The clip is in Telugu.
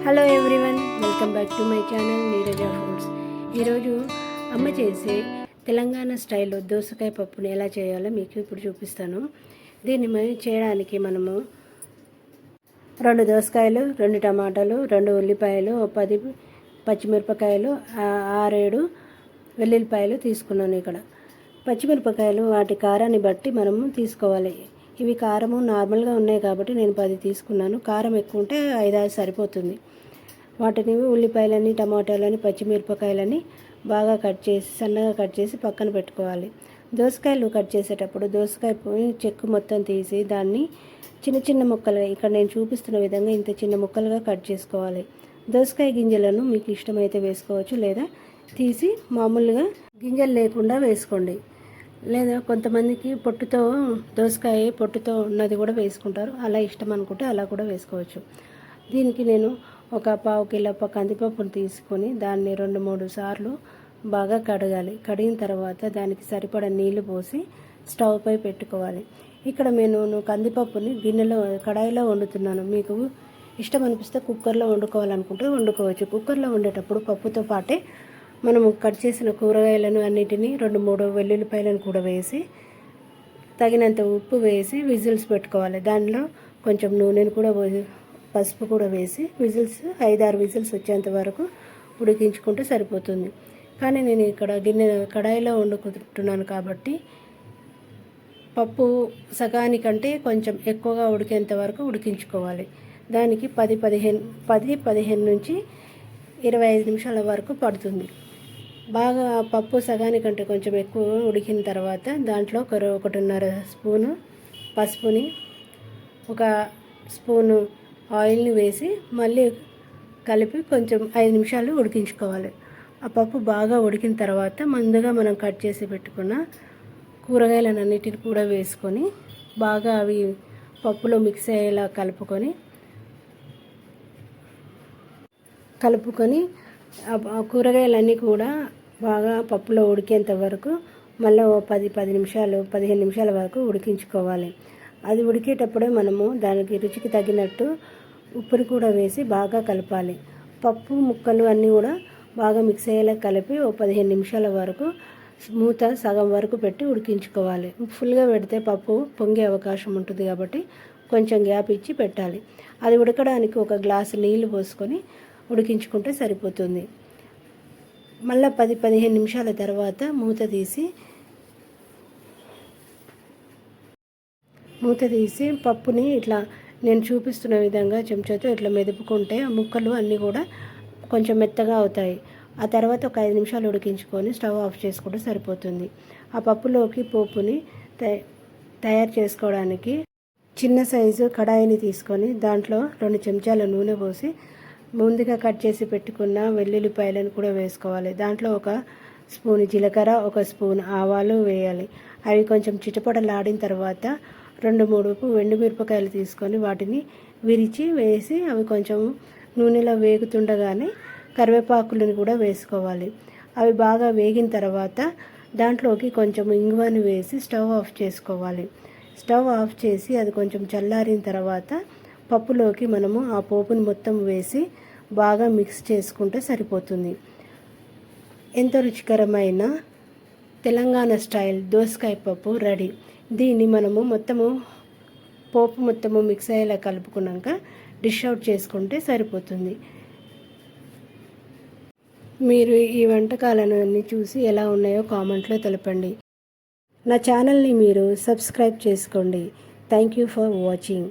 Hello everyone, welcome back to my channel Neeraja foods. ఈరోజు అమ్మ చేసే తెలంగాణ స్టైల్లో దోసకాయ పప్పుని ఎలా చేయాలో మీకు ఇప్పుడు చూపిస్తాను. దీన్ని చేయడానికి మనము 2 దోసకాయలు, 2 టమాటాలు, 2 ఉల్లిపాయలు, 10 పచ్చిమిరపకాయలు, 6-7 వెల్లుల్లిపాయలు తీసుకున్నాను. ఇక్కడ పచ్చిమిరపకాయలు వాటి కారాన్ని బట్టి మనము తీసుకోవాలి. ఇవి కారము నార్మల్గా ఉన్నాయి కాబట్టి నేను 10 తీసుకున్నాను. కారం ఎక్కువ ఉంటే 5-6 సరిపోతుంది. వాటిని ఉల్లిపాయలని, టమాటాలని, పచ్చిమిరపకాయలని బాగా సన్నగా కట్ చేసి పక్కన పెట్టుకోవాలి. దోసకాయలు కట్ చేసేటప్పుడు దోసకాయ చెక్కు మొత్తం తీసి దాన్ని చిన్న చిన్న ముక్కలుగా, ఇక్కడ నేను చూపిస్తున్న విధంగా ఇంత చిన్న ముక్కలుగా కట్ చేసుకోవాలి. దోసకాయ గింజలను మీకు ఇష్టమైతే వేసుకోవచ్చు, లేదా తీసి మామూలుగా గింజలు లేకుండా వేసుకోండి. లేదా కొంతమందికి దోసకాయ పొట్టుతో ఉన్నది కూడా వేసుకుంటారు. అలా ఇష్టం అనుకుంటే అలా కూడా వేసుకోవచ్చు. దీనికి నేను ఒక 1/4 కిలో కందిపప్పును తీసుకొని దాన్ని 2-3 సార్లు బాగా కడగాలి. కడిగిన తర్వాత దానికి సరిపడా నీళ్లు పోసి స్టవ్ పై పెట్టుకోవాలి. ఇక్కడ నేను కందిపప్పుని కడాయిలో వండుతున్నాను. మీకు ఇష్టం అనిపిస్తే కుక్కర్లో వండుకోవాలనుకుంటే వండుకోవచ్చు. కుక్కర్లో వండేటప్పుడు పప్పుతో పాటే మనము కట్ చేసిన కూరగాయలను అన్నిటినీ 2-3 వెల్లుల్లిపాయలను కూడా వేసి తగినంత ఉప్పు వేసి విజిల్స్ పెట్టుకోవాలి. దానిలో కొంచెం నూనెను కూడా పసుపు కూడా వేసి 5-6 విజిల్స్ వచ్చేంత వరకు ఉడికించుకుంటే సరిపోతుంది. కానీ నేను ఇక్కడ కడాయిలో వండుకుంటున్నాను కాబట్టి పప్పు సగానికంటే కొంచెం ఎక్కువగా ఉడికేంత వరకు ఉడికించుకోవాలి. దానికి 10-15 నుంచి 25 నిమిషాల వరకు పడుతుంది. బాగా పప్పు సగానికంటే కొంచెం ఎక్కువ ఉడికిన తర్వాత దాంట్లో 1.5 స్పూను పసుపుని, 1 స్పూను ఆయిల్ని వేసి మళ్ళీ కలిపి కొంచెం 5 నిమిషాలు ఉడికించుకోవాలి. ఆ పప్పు బాగా ఉడికిన తర్వాత ముందుగా మనం కట్ చేసి పెట్టుకున్న కూరగాయలన్నిటిని కూడా వేసుకొని బాగా అవి పప్పులో మిక్స్ అయ్యేలా కలుపుకొని ఆ కూరగాయలన్నీ కూడా బాగా పప్పులో ఉడికేంత వరకు మళ్ళీ 10 నిమిషాలు 15 నిమిషాల వరకు ఉడికించుకోవాలి. అది ఉడికేటప్పుడే మనము దానికి రుచికి తగినట్టు ఉప్పుని కూడా వేసి బాగా కలపాలి. పప్పు ముక్కలు అన్నీ కూడా బాగా మిక్స్ అయ్యేలా కలిపి 15 నిమిషాల వరకు మూత సగం వరకు పెట్టి ఉడికించుకోవాలి. ఫుల్గా పెడితే పప్పు పొంగే అవకాశం ఉంటుంది కాబట్టి కొంచెం గ్యాప్ ఇచ్చి పెట్టాలి. అది ఉడకడానికి 1 గ్లాసు నీళ్లు పోసుకొని ఉడికించుకుంటే సరిపోతుంది. మళ్ళీ 10-15 నిమిషాల తర్వాత మూత తీసి పప్పుని ఇట్లా నేను చూపిస్తున్న విధంగా చెంచాతో ఇట్లా మెదుపుకుంటే ముక్కలు అన్నీ కూడా కొంచెం మెత్తగా అవుతాయి. ఆ తర్వాత 5 నిమిషాలు ఉడికించుకొని స్టవ్ ఆఫ్ చేసుకుంటే సరిపోతుంది. ఆ పప్పులోకి పోపుని తయారు చేసుకోవడానికి చిన్న సైజు కడాయిని తీసుకొని దాంట్లో 2 చెంచాల నూనె పోసి ముందుగా కట్ చేసి పెట్టుకున్న వెల్లుల్లిపాయలను కూడా వేసుకోవాలి. దాంట్లో 1 స్పూన్ జీలకర్ర, 1 స్పూన్ ఆవాలు వేయాలి. అవి కొంచెం చిటపటలాడిన తర్వాత 2-3 ఎండుమిరపకాయలు తీసుకొని వాటిని విరిచి వేసి అవి కొంచెం నూనెలో వేగుతుండగానే కరివేపాకులను కూడా వేసుకోవాలి. అవి బాగా వేగిన తర్వాత దాంట్లోకి కొంచెం ఇంగువను వేసి స్టవ్ ఆఫ్ చేసుకోవాలి. స్టవ్ ఆఫ్ చేసి అది కొంచెం చల్లారిన తర్వాత పప్పులోకి మనము ఆ పోపుని మొత్తం వేసి బాగా మిక్స్ చేసుకుంటే సరిపోతుంది. ఎంతో రుచికరమైన తెలంగాణ స్టైల్ దోసకాయ పప్పు రెడీ. దీన్ని మనము పోపు మొత్తము మిక్స్ అయ్యేలా కలుపుకున్నాక డిష్ అవుట్ చేసుకుంటే సరిపోతుంది. మీరు ఈ వంటకాలను అన్నీ చూసి ఎలా ఉన్నాయో కామెంట్లో తెలపండి. నా ఛానల్ని మీరు సబ్స్క్రైబ్ చేసుకోండి. Thank you for watching.